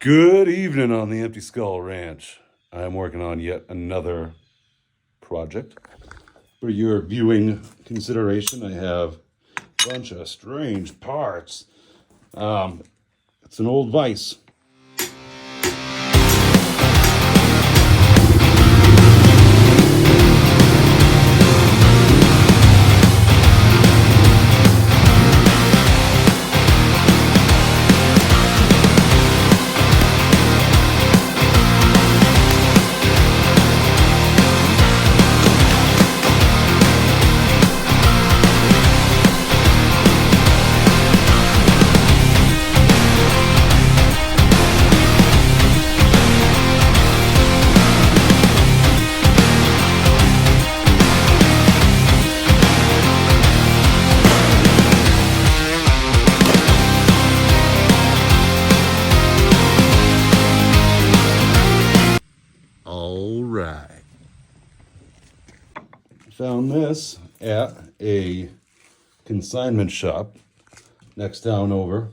Good evening on the Empty Skull Ranch. I'm working on yet another project. For your viewing consideration, I have a bunch of strange parts. It's an old vise. All right. Found this at a consignment shop next town over.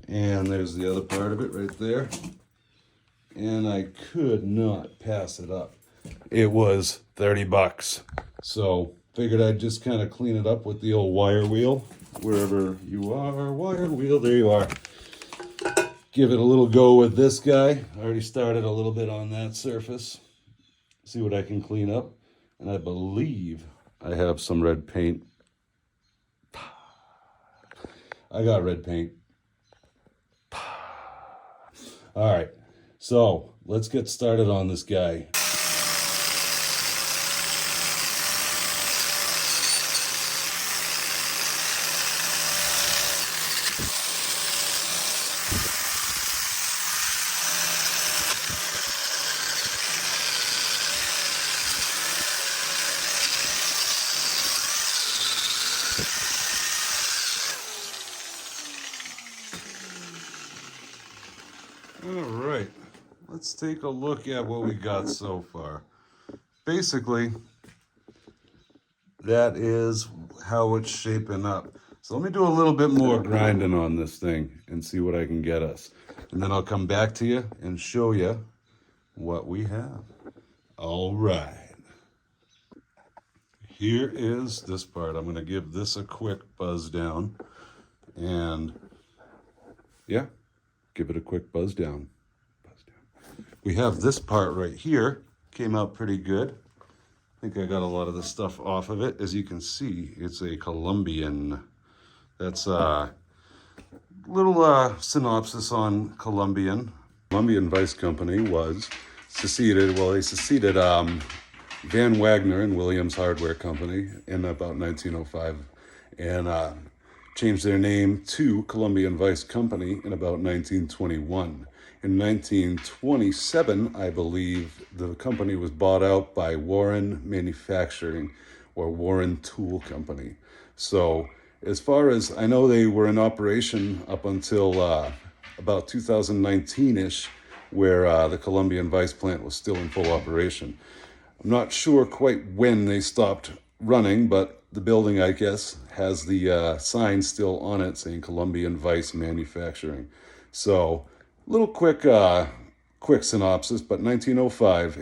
And there's the other part of it right there. And I could not pass it up. It was 30 bucks. So figured I'd just kind of clean it up with the old wire wheel. Wherever you are, wire wheel, there you are. Give it a little go with this guy. I already started a little bit on that surface. See what I can clean up. And I believe I have some red paint. I got red paint. All right, so let's get started on this guy. All right, let's take a look at what we got so far. Basically, that is how it's shaping up. So let me do a little bit more grinding on this thing and see what I can get us. And then I'll come back to you and show you what we have. All right. Here is this part. I'm going to give this a quick buzz down. And yeah, give it a quick buzz down. We have this part right here. Came out pretty good. I think I got a lot of the stuff off of it. As you can see, it's a Columbian. That's a little synopsis on Columbian. Columbian Vise Company was seceded. Well, they seceded Van Wagner and Williams Hardware Company in about 1905 and changed their name to Columbian Vise Company in about 1921. In 1927, I believe, the company was bought out by Warren Manufacturing or Warren Tool Company. So as far as I know, they were in operation up until about 2019-ish, where the Columbian Vise plant was still in full operation. I'm not sure quite when they stopped running, but the building, I guess, has the sign still on it saying Columbian Vise Manufacturing. So little quick synopsis, but 1905,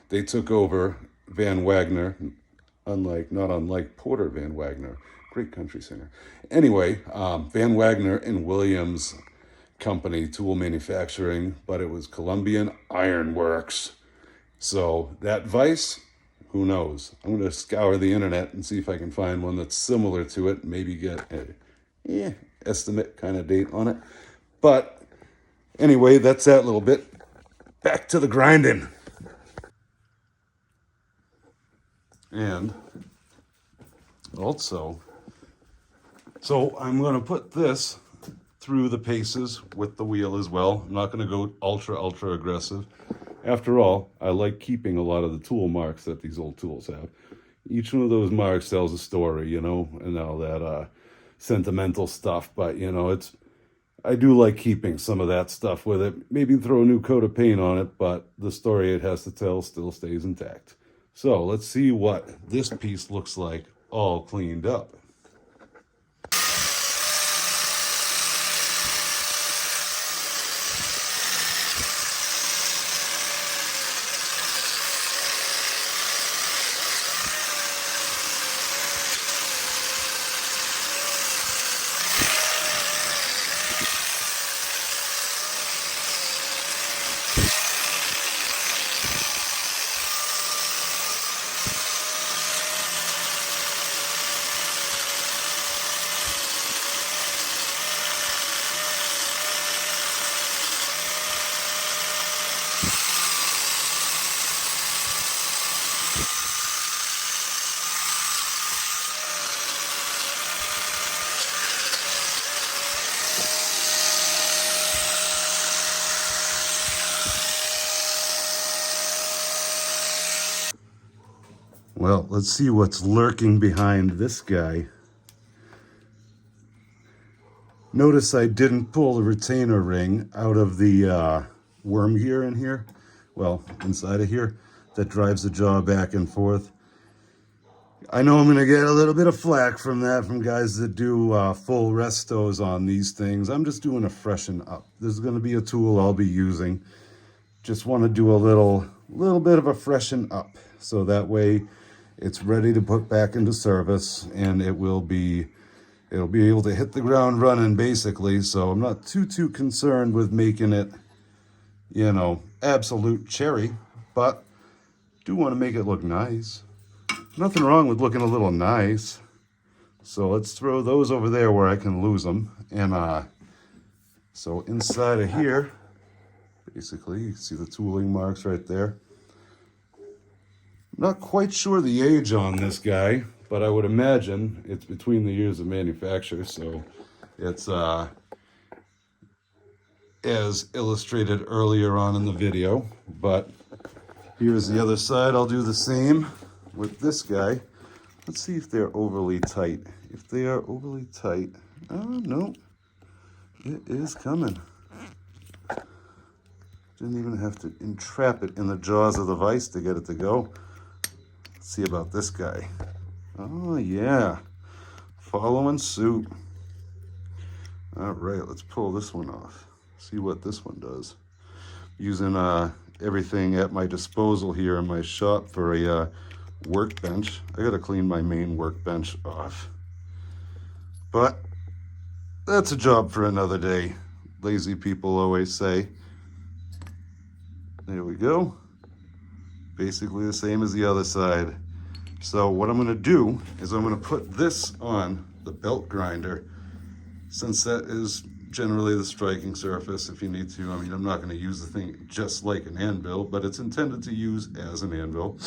they took over Van Wagner, not unlike Porter Van Wagner, great country singer. Anyway, Van Wagner and Williams Company, tool manufacturing, but it was Columbian Iron Works. So that vise, who knows? I'm going to scour the internet and see if I can find one that's similar to it, maybe get a estimate kind of date on it. But anyway, that's that little bit. Back to the grinding. And also, so I'm going to put this through the paces with the wheel as well. I'm not going to go ultra aggressive. After all, I like keeping a lot of the tool marks that these old tools have. Each one of those marks tells a story, and all that sentimental stuff. But, I do like keeping some of that stuff with it. Maybe throw a new coat of paint on it, but the story it has to tell still stays intact. So let's see what this piece looks like all cleaned up. Well, let's see what's lurking behind this guy. Notice I didn't pull the retainer ring out of the worm gear in here. Well, inside of here, that drives the jaw back and forth. I know I'm going to get a little bit of flack from that, from guys that do full restos on these things. I'm just doing a freshen up. There's going to be a tool I'll be using. Just want to do a little bit of a freshen up, so that way it's ready to put back into service, and it'll be able to hit the ground running basically. So I'm not too concerned with making it, you know, absolute cherry, but do want to make it look nice. Nothing wrong with looking a little nice. So let's throw those over there where I can lose them. And so inside of here, basically, you can see the tooling marks right there. I'm not quite sure the age on this guy, but I would imagine it's between the years of manufacture. So it's as illustrated earlier on in the video. But here's the other side. I'll do the same with this guy. Let's see if they're overly tight. If they are overly tight, oh no, it is coming. Didn't even have to entrap it in the jaws of the vise to get it to go. Let's see about this guy. Oh yeah, following suit. All right, let's pull this one off. See what this one does. Using everything at my disposal here in my shop for a workbench. I gotta clean my main workbench off, but that's a job for another day. Lazy people always say. There we go. Basically the same as the other side. So what I'm gonna do is I'm gonna put this on the belt grinder, since that is generally the striking surface if you need to. I mean, I'm not gonna use the thing just like an anvil, but it's intended to use as an anvil.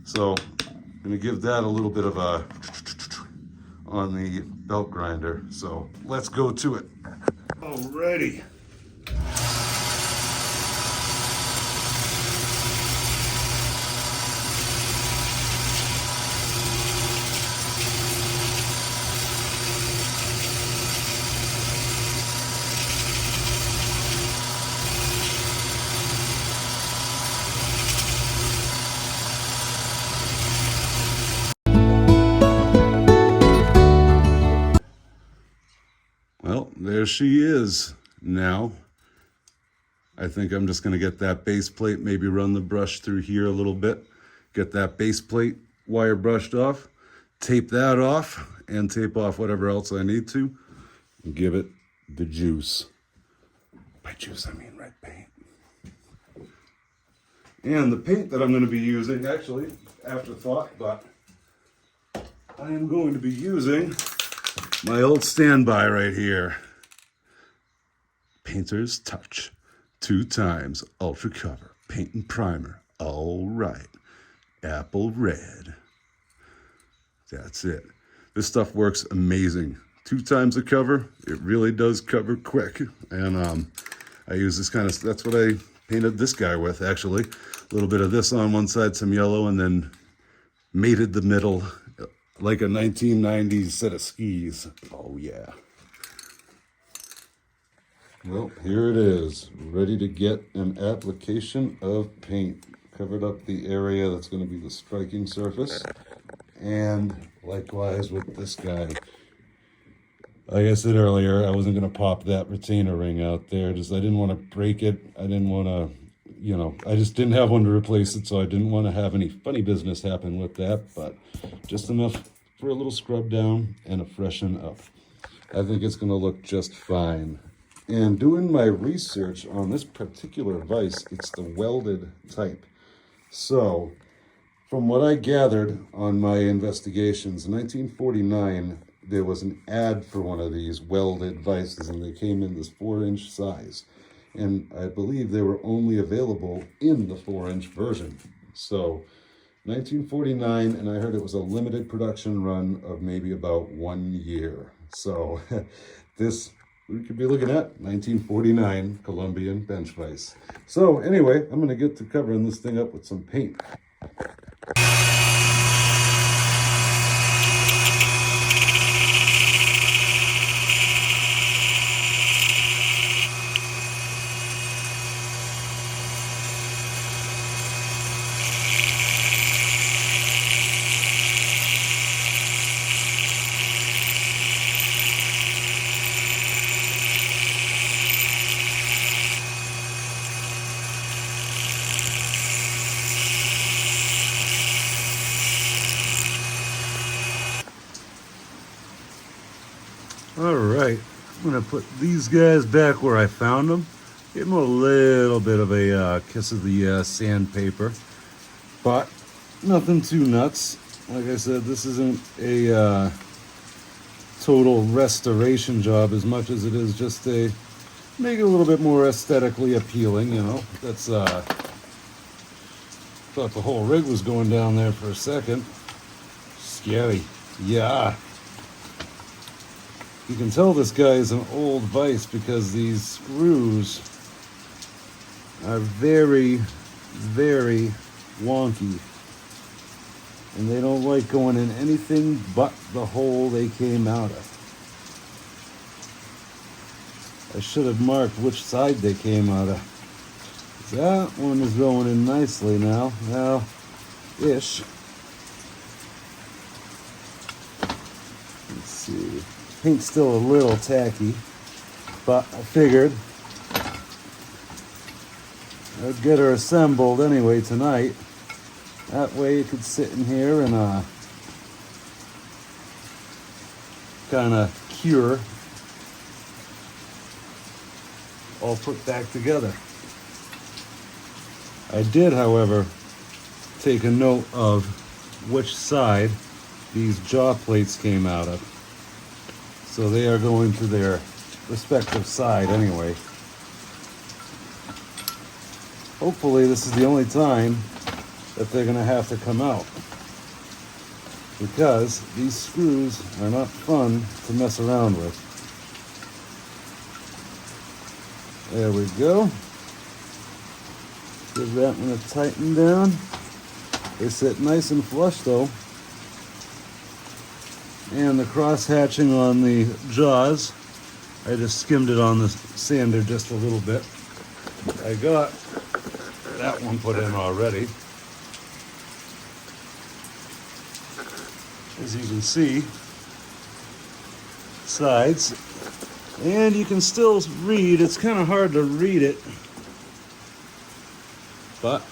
So I'm gonna give that a little bit of a on the belt grinder. So let's go to it. Alrighty. Well, there she is. Now, I think I'm just going to get that base plate, maybe run the brush through here a little bit, get that base plate wire brushed off, tape that off, and tape off whatever else I need to, and give it the juice. By juice, I mean red paint. And the paint that I'm going to be using, actually, afterthought, but I am going to be using my old standby right here. Painter's Touch. 2 times Ultra Cover. Paint and primer. All right. Apple red. That's it. This stuff works amazing. 2 times the cover. It really does cover quick. And I use this kind of, that's what I painted this guy with, actually. A little bit of this on one side, some yellow, and then mated the middle like a 1990s set of skis. Oh yeah. Well, here it is, ready to get an application of paint. Covered up the area that's going to be the striking surface, and likewise with this guy. Like I said earlier, I wasn't going to pop that retainer ring out there. I didn't want to break it. I didn't want to, you know, I just didn't have one to replace it, so I didn't want to have any funny business happen with that, but just enough for a little scrub down and a freshen up. I think it's going to look just fine. And doing my research on this particular vise, it's the welded type. So, from what I gathered on my investigations, in 1949, there was an ad for one of these welded vices, and they came in this 4-inch size. And I believe they were only available in the 4-inch version. So, 1949, and I heard it was a limited production run of maybe about 1 year. So, this, we could be looking at 1949 Columbian bench vise. So, anyway, I'm going to get to covering this thing up with some paint. All right, I'm gonna put these guys back where I found them. Give them a little bit of a kiss of the sandpaper, but nothing too nuts. Like I said, this isn't a total restoration job as much as it is just a make it a little bit more aesthetically appealing, you know. That's thought the whole rig was going down there for a second. Scary. Yeah. You can tell this guy is an old vise because these screws are very, very wonky. And they don't like going in anything but the hole they came out of. I should have marked which side they came out of. That one is going in nicely now. Well, ish. Let's see. Paint's still a little tacky, but I figured I'd get her assembled anyway tonight. That way it could sit in here and kind of cure, all put back together. I did, however, take a note of which side these jaw plates came out of. So they are going to their respective side anyway. Hopefully this is the only time that they're going to have to come out, because these screws are not fun to mess around with. There we go. Give that one a tighten down. They sit nice and flush though. And the cross hatching on the jaws, I just skimmed it on the sander just a little bit. I got that one put in already. As you can see, sides. And you can still read, it's kind of hard to read it, but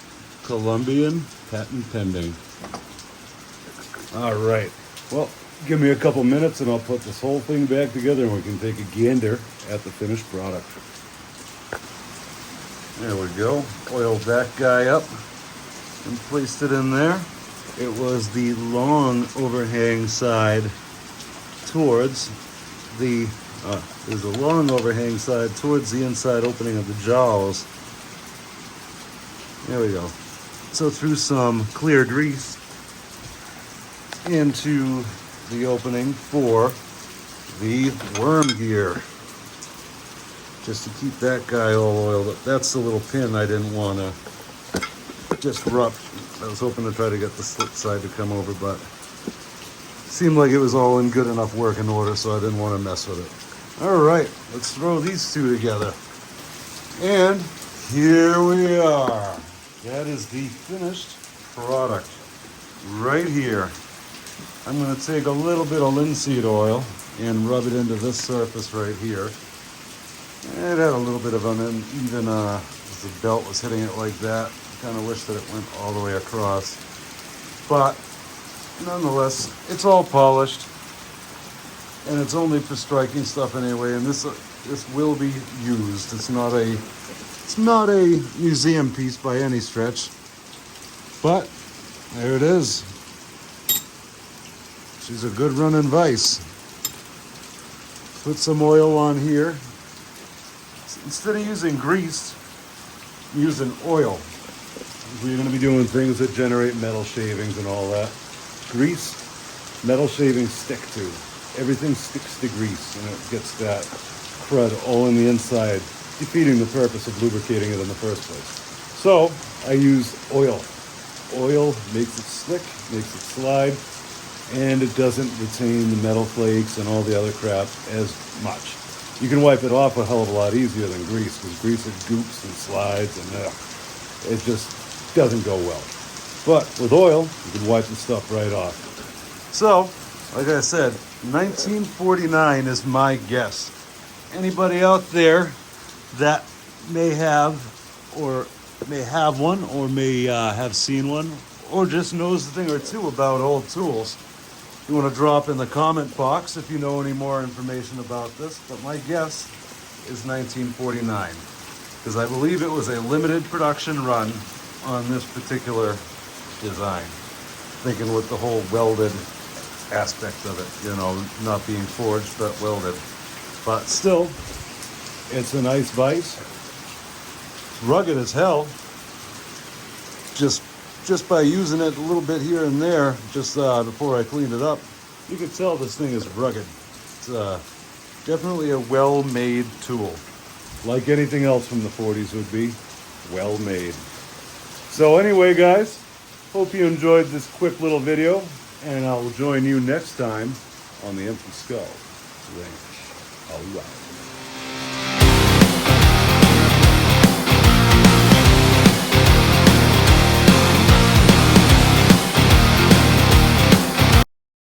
Columbian, patent pending. All right, well, give me a couple minutes and I'll put this whole thing back together and we can take a gander at the finished product. There we go, oiled that guy up and placed it in there. It was the long overhang side towards the, there's a long overhang side towards the inside opening of the jaws. There we go. So threw some clear grease into the opening for the worm gear, just to keep that guy all oiled up. That's the little pin I didn't want to disrupt. I was hoping to try to get the slit side to come over, but seemed like it was all in good enough working order, so I didn't want to mess with it. All right, let's throw these two together. And here we are. That is the finished product right here. I'm going to take a little bit of linseed oil and rub it into this surface right here. It had a little bit of an uneven, as the belt was hitting it like that. Kind of wish that it went all the way across. But nonetheless, it's all polished. And it's only for striking stuff anyway. And this will be used. It's not a museum piece by any stretch. But there it is. She's a good running vise. Put some oil on here. Instead of using grease, I'm using oil. We're going to be doing things that generate metal shavings and all that. Grease, metal shavings stick to. Everything sticks to grease, and it gets that crud all in the inside, defeating the purpose of lubricating it in the first place. So I use oil. Oil makes it slick, makes it slide, and it doesn't retain the metal flakes and all the other crap as much. You can wipe it off a hell of a lot easier than grease, because grease it goops and slides, and it just doesn't go well. But with oil, you can wipe the stuff right off. So, like I said, 1949 is my guess. Anybody out there that may have one, or may have seen one, or just knows a thing or two about old tools, You want to drop in the comment box if you know any more information about this, but my guess is 1949, because I believe it was a limited production run on this particular design. Thinking with the whole welded aspect of it, you know, not being forged but welded. But still, it's a nice vise. It's rugged as hell. Just by using it a little bit here and there, just before I cleaned it up, you can tell this thing is rugged. It's definitely a well-made tool. Like anything else from the 40s would be, well-made. So anyway, guys, hope you enjoyed this quick little video, and I'll join you next time on the Empty Skull Ranch. All right.